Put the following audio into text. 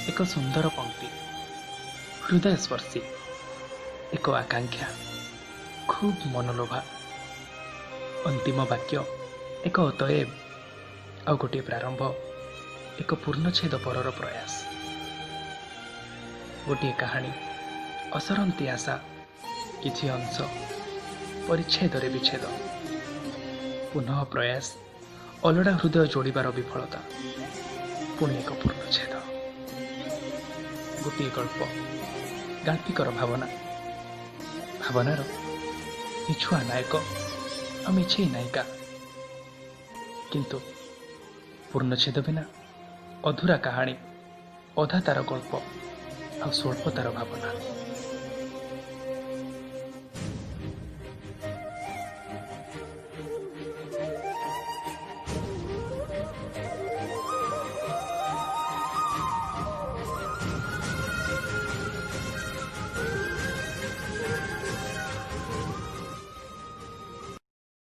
ଏକ ସୁନ୍ଦର ପଂକ୍ତି, ହୃଦୟସ୍ପର୍ଶୀ ଏକ ଆକାଂକ୍ଷା, ଖୁବ୍ ମନଲୋଭା। ଅନ୍ତିମ ବାକ୍ୟ ଏକ ଅତଏବ, ଆଉ ଗୋଟିଏ ପ୍ରାରମ୍ଭ ଏକ ପୂର୍ଣ୍ଣଚ୍ଛେଦ ପରର ପ୍ରୟାସ। ଗୋଟିଏ କାହାଣୀ, ଅସରନ୍ତି ଆଶା, କିଛି ଅଂଶ, ପରିଚ୍ଛେଦରେ ବିଚ୍ଛେଦ, ପୁନଃ ପ୍ରୟାସ, ଅଲୋଡ଼ା ହୃଦୟ ଯୋଡ଼ିବାର ବିଫଳତା, ପୁଣି ଏକ ପୂର୍ଣ୍ଣଚ୍ଛେଦ। ଗୋଟିଏ ଗଳ୍ପ, ଗାଳ୍ପିକର ଭାବନା, ଭାବନାର ମିଛୁଆ ନାୟକ ଆଉ ମିଛେଇ ନାୟିକା। କିନ୍ତୁ ପୂର୍ଣ୍ଣଚ୍ଛେଦ ବିନା ଅଧୁରା କାହାଣୀ, ଅଧା ତାର ଗଳ୍ପ ଆଉ ସ୍ୱଳ୍ପ ତାର ଭାବନା।